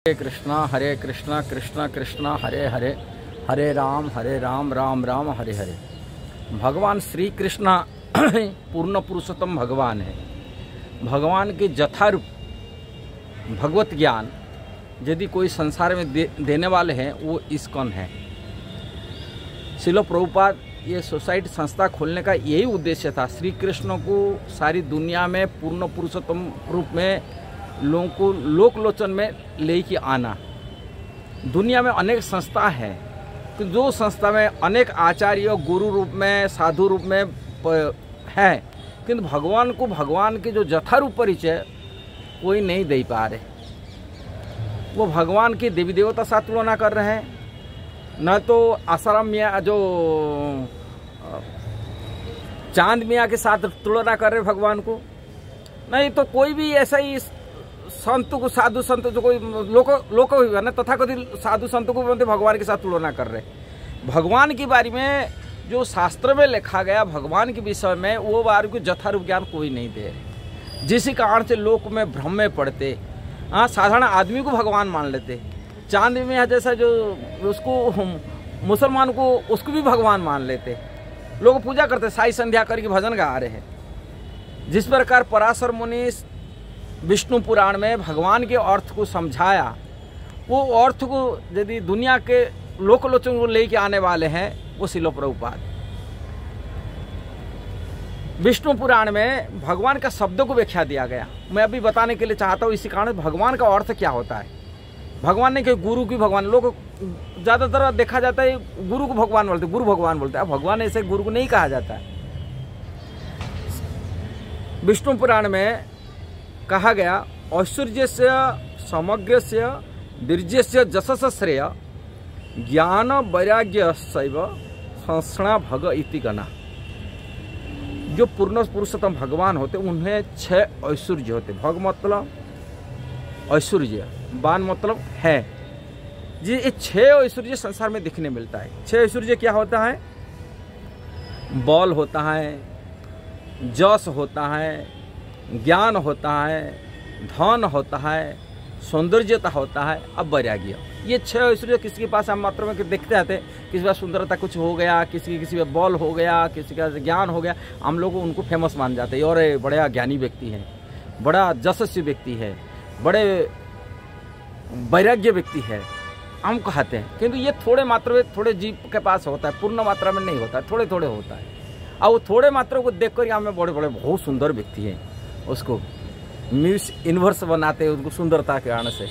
हरे कृष्णा कृष्णा कृष्णा हरे हरे, हरे राम राम राम हरे हरे। भगवान श्री कृष्णा पूर्ण पुरुषोत्तम भगवान है। भगवान के जथारूप भगवत ज्ञान यदि कोई संसार में देने वाले हैं वो इस्कॉन है। श्रील प्रभुपाद ये सोसाइटी संस्था खोलने का यही उद्देश्य था, श्री कृष्ण को सारी दुनिया में पूर्ण पुरुषोत्तम रूप में लोगों को लोकलोचन में लेके आना। दुनिया में अनेक संस्था है कि जो संस्था में अनेक आचार्य गुरु रूप में साधु रूप में है, किंतु भगवान को भगवान के जो जथारूप परिचय कोई नहीं दे पा रहे। वो भगवान की देवी देवता साथ तुलना कर रहे हैं, न तो आसाराम मियाँ जो चांद मियाँ के साथ तुलना कर रहे भगवान को, नहीं तो कोई भी ऐसा ही संत को साधु संत जो कोई लोक हुआ ना तथाकथित साधु संत को भगवान के साथ तुलना कर रहे। भगवान के बारे में जो शास्त्र में लिखा गया भगवान के विषय में वो बारे को जथारूप ज्ञान कोई नहीं दे रहे, जिस कारण से लोक में भ्रम में पड़ते। हाँ, साधारण आदमी को भगवान मान लेते, चांद में जैसा जो उसको मुसलमान को उसको भी भगवान मान लेते, लोग पूजा करते, साई संध्या करके भजन गा रहे हैं। जिस प्रकार पराशर मुनि विष्णु पुराण में भगवान के अर्थ को समझाया, वो अर्थ को यदि दुनिया के लोकलोचन को लेके आने वाले हैं वो श्रील प्रभुपाद। विष्णु पुराण में भगवान का शब्दों को व्याख्या दिया गया, मैं अभी बताने के लिए चाहता हूँ। इसी कारण भगवान का अर्थ क्या होता है। भगवान ने कि गुरु की भगवान, लोग ज़्यादातर देखा जाता है गुरु को भगवान बोलते, गुरु भगवान बोलते हैं। भगवान ऐसे गुरु को नहीं कहा जाता है। विष्णु पुराण में कहा गया, ऐश्वर्य से समग्र से वीर्य से जशस श्रेय ज्ञान वैराग्य शैव संस्णा भग इति गणा। जो पूर्ण पुरुषोत्तम भगवान होते उन्हें 6 ऐश्वर्य होते। भग मतलब ऐश्वर्य, बान मतलब है जी। ये 6 ऐश्वर्य संसार में दिखने मिलता है। 6 ऐश्वर्य क्या होता है? बल होता है, जस होता है, ज्ञान होता है, धन होता है, सौंदर्यता होता है, अब वैराग्य। ये 6 ऐश्वर्य किसी के पास हम मात्र में देखते आते, किसी के पास सुंदरता कुछ हो गया, किसी का बल हो गया, किसी का ज्ञान हो गया, हम लोग उनको फेमस मान जाते हैं और बड़ा ज्ञानी व्यक्ति है, बड़ा जशस्वी व्यक्ति है, बड़े वैराग्य व्यक्ति है, हम कहते हैं। किंतु ये थोड़े मात्रा में थोड़े जीव के पास होता है, पूर्ण मात्रा में नहीं होता है, थोड़े थोड़े होता है। और वो थोड़े मात्रा को देखकर यहाँ में बड़े बड़े बहुत सुंदर व्यक्ति हैं, उसको मिस यूनिवर्स बनाते हैं उनको सुंदरता के कारण से,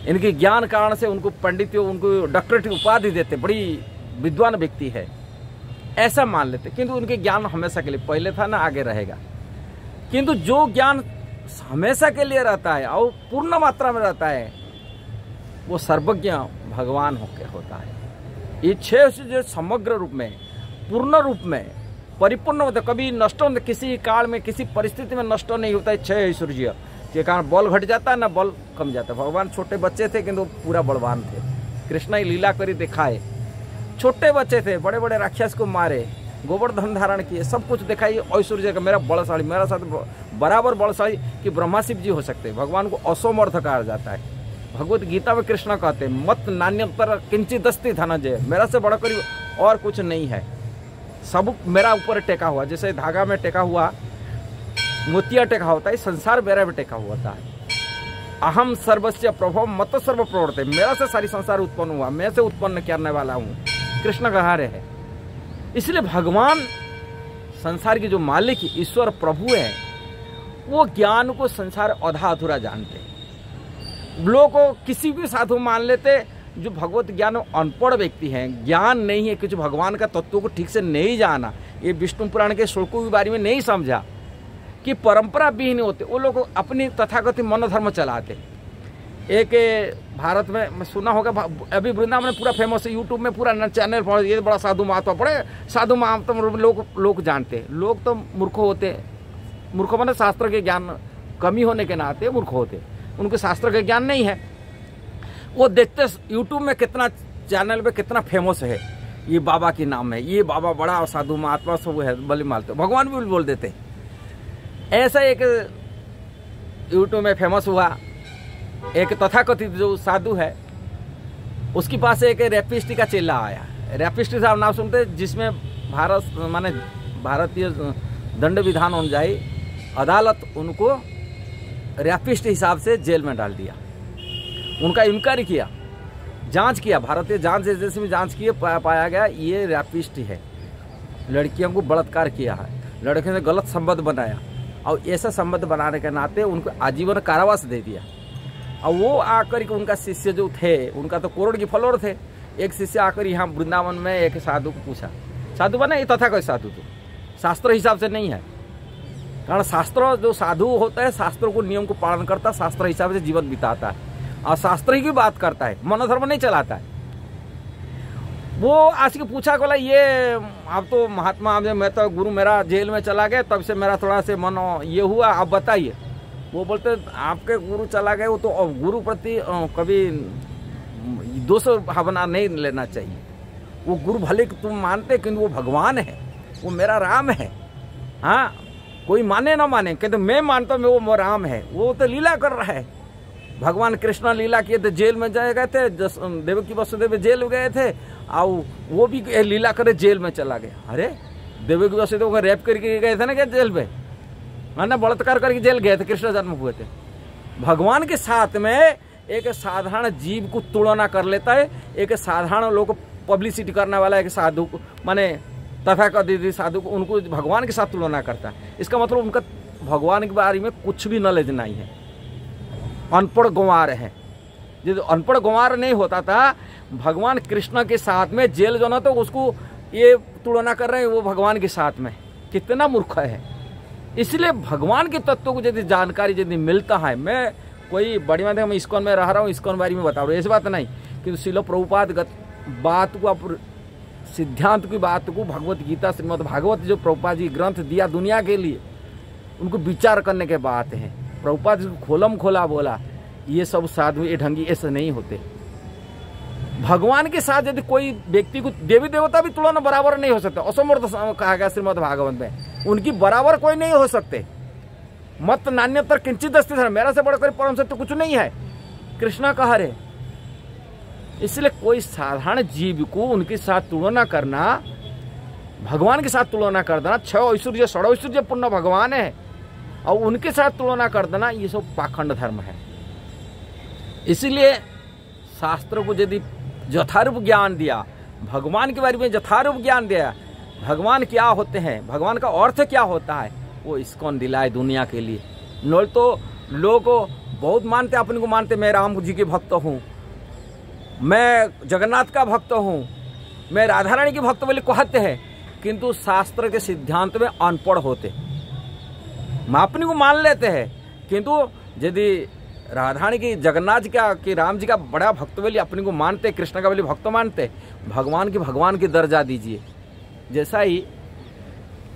इनके ज्ञान कारण से उनको पंडित, उनको डॉक्टरेट की उपाधि देते, बड़ी विद्वान व्यक्ति है ऐसा मान लेते। किंतु उनके ज्ञान हमेशा के लिए पहले था ना आगे रहेगा। किंतु जो ज्ञान हमेशा के लिए रहता है और पूर्ण मात्रा में रहता है वो सर्वज्ञ भगवान होता है। ये 6 जो समग्र रूप में पूर्ण रूप में परिपूर्ण होता है, कभी नष्ट होता, किसी काल में किसी परिस्थिति में नष्ट नहीं होता है। 6 ऐश्वर्य के कारण बल घट जाता है ना बल कम जाता है। भगवान छोटे बच्चे थे किंतु पूरा बलवान थे। कृष्ण ही लीला करी दिखाए, छोटे बच्चे थे, बड़े बड़े राक्षस को मारे, गोवर्धन धारण किए, सब कुछ दिखाई ऐश्वर्य का। मेरा बलशाली, मेरा साथ बराबर बलशाली कि ब्रह्मा शिव जी हो सकते हैं। भगवान को असमर्थ कहा जाता है। भगवत गीता में कृष्ण कहते हैं, मत नान्यतर किंचित अस्ति धनंजय, मेरा से बड़ा करी और कुछ नहीं है, सब मेरा ऊपर टेका हुआ। जैसे धागा में टेका हुआ मोतिया टेका होता है, संसार मेरा भी टेका हुआ था। अहम सर्वस्य प्रभव मत सर्व प्रवर्ते, मेरा से सारी संसार उत्पन्न हुआ, मैं से उत्पन्न करने वाला हूँ, कृष्ण कहा रहे हैं। इसलिए भगवान संसार की जो मालिक ईश्वर प्रभु है वो ज्ञान को संसार आधा अधूरा जानते। लोग को किसी भी साधु मान लेते जो भगवत ज्ञान अनपढ़ व्यक्ति हैं, ज्ञान नहीं है, कुछ भगवान का तत्व को ठीक से नहीं जाना, ये विष्णु पुराण के श्लोकों के बारे में नहीं समझा कि परंपरा भी नहीं होते, वो लोग अपनी तथाकथित मनोधर्म चलाते। एक भारत में मैं सुना होगा, अभी वृंदावन में पूरा फेमस है, यूट्यूब में पूरा चैनल, ये बड़ा साधु महात्मा, बड़े साधु महात्मा लोग जानते। लोग तो मूर्ख होते, मूर्ख माने शास्त्र के ज्ञान कमी होने के नाते मूर्ख होते, उनको शास्त्र का ज्ञान नहीं है। वो देखते यूट्यूब में कितना चैनल पे कितना फेमस है, ये बाबा के नाम है, ये बाबा बड़ा साधु महात्मा सब है, बलि मालते, भगवान भी बोल देते। ऐसा एक यूट्यूब में फेमस हुआ, एक तथाकथित जो साधु है उसके पास एक रेपिस्ट का चेला आया। रेपिस्ट साहब नाम सुनते, जिसमें भारत माने भारतीय दंड विधान अनुଯାयी अदालत उनको रेपिस्ट हिसाब से जेल में डाल दिया। उनका इंक्वायरी किया, जांच किया, भारतीय जांच एजेंसी में जांच किए, पाया गया ये रेपिस्ट है, लड़कियों को बलात्कार किया है, लड़के से गलत संबंध बनाया और ऐसा संबंध बनाने के नाते उनको आजीवन कारावास दे दिया। और वो आकर के उनका शिष्य जो थे, उनका तो करोड़ के फॉलोअर थे, एक शिष्य आकर यहाँ वृंदावन में एक साधु को पूछा, साधु बना ये तथा कोई साधु तो शास्त्र हिसाब से नहीं है, कारण शास्त्र जो साधु होता है शास्त्रों को नियम को पालन करता, शास्त्र हिसाब से जीवन बिताता है और शास्त्र ही की बात करता है, मनोधर्म नहीं चलाता है। वो आज के पूछा बोला ये अब तो महात्मा, मैं तो गुरु मेरा जेल में चला गया, तब से मेरा थोड़ा से मन ये हुआ, आप बताइए। वो बोलते आपके गुरु चला गए, वो तो गुरु प्रति कभी दोष भावना नहीं लेना चाहिए। वो गुरु भले तुम मानते, किंतु वो भगवान है, वो मेरा राम है। हाँ, कोई माने ना माने, कहते मैं मानता हूँ वो राम है, वो तो लीला कर रहा है। भगवान कृष्ण लीला किए थे, जेल में जाए गए थे, देवकी वसुदेव जेल में गए थे और वो भी लीला करे जेल में चला गया। अरे देवकी वसुदेव को रेप करके गए थे ना क्या जेल पे, ना बलात्कार करके जेल गए थे, कृष्ण जन्म हुए थे। भगवान के साथ में एक साधारण जीव को तुलना कर लेता है, एक साधारण लोग पब्लिसिटी करने वाला एक साधु को, माने तथाकथित साधु को, उनको भगवान के साथ तुलना करता है। इसका मतलब उनका भगवान के बारे में कुछ भी नॉलेज नहीं है, अनपढ़ गंवार है। यदि अनपढ़ गंवार नहीं होता था, भगवान कृष्ण के साथ में जेल जो ना, तो उसको ये तुलना कर रहे हैं वो भगवान के साथ में, कितना मूर्ख है। इसलिए भगवान के तत्वों को यदि जानकारी यदि मिलता है, मैं कोई बड़ी बात है, मैं इस्कॉन में रह रहा हूँ, इस्कॉन बारे में बता रहा हूँ, ऐसी बात नहीं, किंतु शिल प्रभुपाद बात को, आप सिद्धांत की बात को, भगवत गीता श्रीमद् भागवत जो प्रभुपाद जी ग्रंथ दिया दुनिया के लिए, उनको विचार करने के बात है। प्रभुपाद जी खोलम खोला बोला, ये सब साधु ये ढंगी ऐसे नहीं होते। भगवान के साथ यदि कोई व्यक्ति को, देवी देवता भी तुलना बराबर नहीं हो सकता, असमर्थ कहा गया श्रीमद् भागवत में, उनकी बराबर कोई नहीं हो सकते। मत नान्यतर किंचित अस्ति धर्म, मेरा से बढ़कर परम सत्य कुछ नहीं है, कृष्णा कहा रे। इसलिए कोई साधारण जीव को उनके साथ तुलना करना, भगवान के साथ तुलना कर देना, 6 ऐश्वर्य 6 ऐश्वर्य पूर्ण भगवान है और उनके साथ तुलना कर देना, ये सब पाखंड धर्म है। इसीलिए शास्त्रों को यदि यथारूप ज्ञान दिया, भगवान के बारे में यथारूप ज्ञान दिया, भगवान क्या होते हैं, भगवान का अर्थ क्या होता है, वो इस्कॉन दिलाए दुनिया के लिए। न तो लोग बहुत मानते, अपने को मानते मैं राम जी के भक्त हूँ, मैं जगन्नाथ का भक्त हूँ, मैं राधा रानी के भक्त बोले कहते हैं, किंतु शास्त्र के सिद्धांत में अनपढ़ होते। अपने को मान लेते हैं, किंतु यदि राधारानी की, जगन्नाथ जी का, कि राम जी का बड़ा भक्त बोले अपने को मानते, कृष्ण का बोले भक्त मानते, भगवान की दर्जा दीजिए। जैसा ही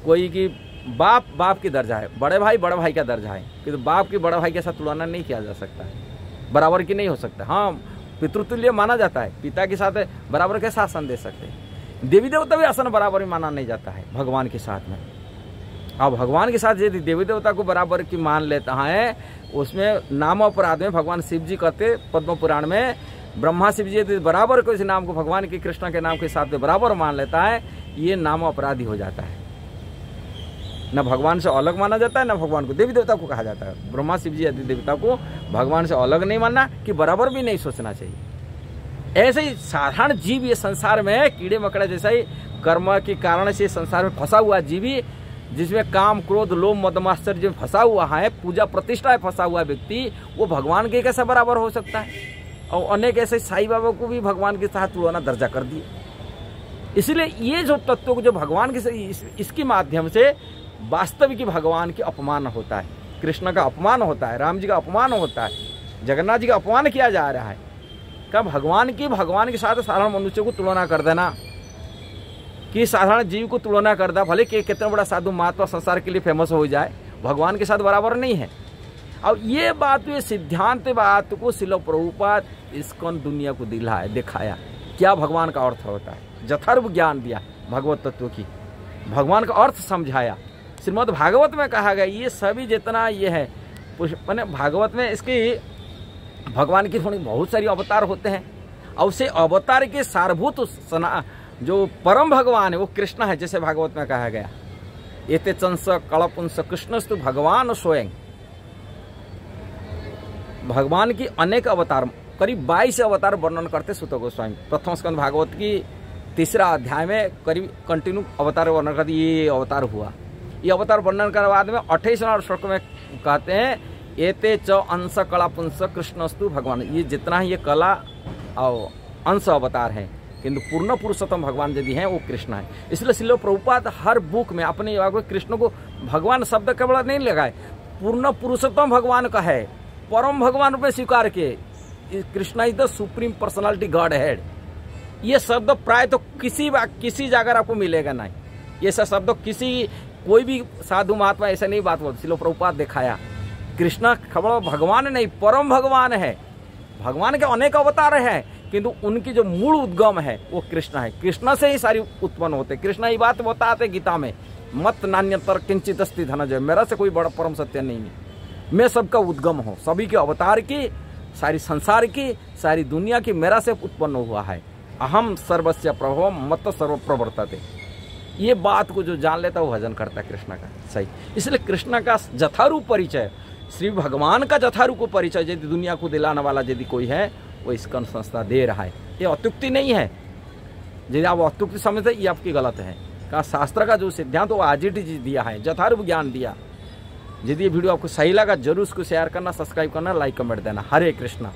कोई की बाप की दर्जा है, बड़े भाई का दर्जा है, किंतु बाप की बड़ा भाई के साथ तुलना नहीं किया जा सकता है, बराबर की नहीं हो सकता। हाँ, पितृतुल्य माना जाता है, पिता के साथ बराबर के शासन दे सकते हैं। देवी देवता भी आसन बराबर माना नहीं जाता है भगवान के साथ में। अब भगवान के साथ यदि देवी देवता को बराबर की मान लेता है, उसमें नाम अपराध में भगवान शिव जी कहते पद्म पुराण में, ब्रह्मा शिव जी यदि बराबर को इस नाम को भगवान के कृष्ण के नाम के साथ में बराबर मान लेता है, ये नाम अपराधी हो जाता है। न भगवान से अलग माना जाता है, न भगवान को, देवी देवता को कहा जाता है। ब्रह्मा शिव जी आदि देवता को भगवान से अलग नहीं मानना, कि बराबर भी नहीं सोचना चाहिए। ऐसे ही साधारण जीव ये संसार में कीड़े मकड़े जैसा ही कर्म के कारण से संसार में फंसा हुआ जीवी, जिसमें काम क्रोध लोभ मद मात्सर्य में फंसा हुआ है, पूजा प्रतिष्ठा में फंसा हुआ व्यक्ति, वो भगवान के कैसे बराबर हो सकता है। और अनेक ऐसे साईं बाबा को भी भगवान के साथ तुलना दर्जा कर दिए। इसलिए ये जो तत्वों को जो भगवान के इसके माध्यम से वास्तविक भगवान की अपमान होता है, कृष्ण का अपमान होता है, राम जी का अपमान होता है, जगन्नाथ जी का अपमान किया जा रहा है। क्या भगवान के साथ साधारण मनुष्य को तुलना कर देना, कि साधारण जीव को तुलना कर दा, भले कि कितना बड़ा साधु महात्मा संसार के लिए फेमस हो जाए, भगवान के साथ बराबर नहीं है। और ये बात, ये सिद्धांत बात को शिल प्रभुपाद इस्कॉन दुनिया को दिखाया क्या भगवान का अर्थ होता है, यथार्थ ज्ञान दिया भगवत तत्व की, भगवान का अर्थ समझाया। श्रीमद् भागवत में कहा गया, ये सभी जितना ये है, मैंने भागवत में इसकी भगवान की थोड़ी बहुत सारी अवतार होते हैं, और उसे अवतार के सारभूत जो परम भगवान है वो कृष्ण है। जैसे भागवत में कहा गया, एते चंस कलपुंस कृष्णस्तु भगवान स्वयं। भगवान की अनेक अवतार, करीब 22 अवतार वर्णन करते सुत गोस्वामी। प्रथम स्कंद भागवत की 3रा अध्याय में करीब कंटिन्यू अवतार वर्णन करते, ये अवतार हुआ। ये अवतार वर्णन करने बाद में 28वां श्लोक में कहते हैं, एते च अंश कला पुंस कृष्णस्तु भगवान। ये जितना ही ये कला और अंश अवतार है, किंतु पूर्ण पुरुषोत्तम भगवान यदि हैं वो कृष्ण है। इसलिए श्रील प्रभुपाद हर बुक में अपने कृष्ण को भगवान शब्द केवल नहीं लगाए, पूर्ण पुरुषोत्तम भगवान का है, परम भगवान में स्वीकार किए। Krishna is the supreme personality God head. ये शब्द प्राय तो किसी जगह आपको मिलेगा नहीं। ये सब शब्द कोई भी साधु महात्मा ऐसा नहीं बात बोलते। श्रील प्रभुपाद दिखाया कृष्णा खबर भगवान नहीं, परम भगवान है। भगवान के अनेक अवतार हैं, किंतु उनकी जो मूल उद्गम है वो कृष्ण है। कृष्ण से ही सारी उत्पन्न होते। कृष्ण ये बात बताते गीता में, मत नान्यतर किंचित अस्ति धनंजय, मेरा से कोई बड़ा परम सत्य नहीं है, मैं सबका उद्गम हूँ, सभी के अवतार की, सारी संसार की, सारी दुनिया की मेरा से उत्पन्न हुआ है। अहम सर्वस्य प्रभव मत सर्व प्रवर्तते। ये बात को जो जान लेता है वो भजन करता है कृष्ण का सही। इसलिए कृष्ण का जथारूप परिचय, श्री भगवान का जथारूप परिचय यदि दुनिया को दिलाने वाला यदि कोई है वो इस्कॉन संस्था दे रहा है। ये अत्युक्ति नहीं है। यदि आप अत्युक्ति समझते ये आपकी गलत है। कहा शास्त्र का जो सिद्धांत वो आज ही दिया है, जथारूप ज्ञान दिया। यदि ये वीडियो आपको सही लगा जरूर उसको शेयर करना, सब्सक्राइब करना, लाइक कमेंट देना। हरे कृष्णा।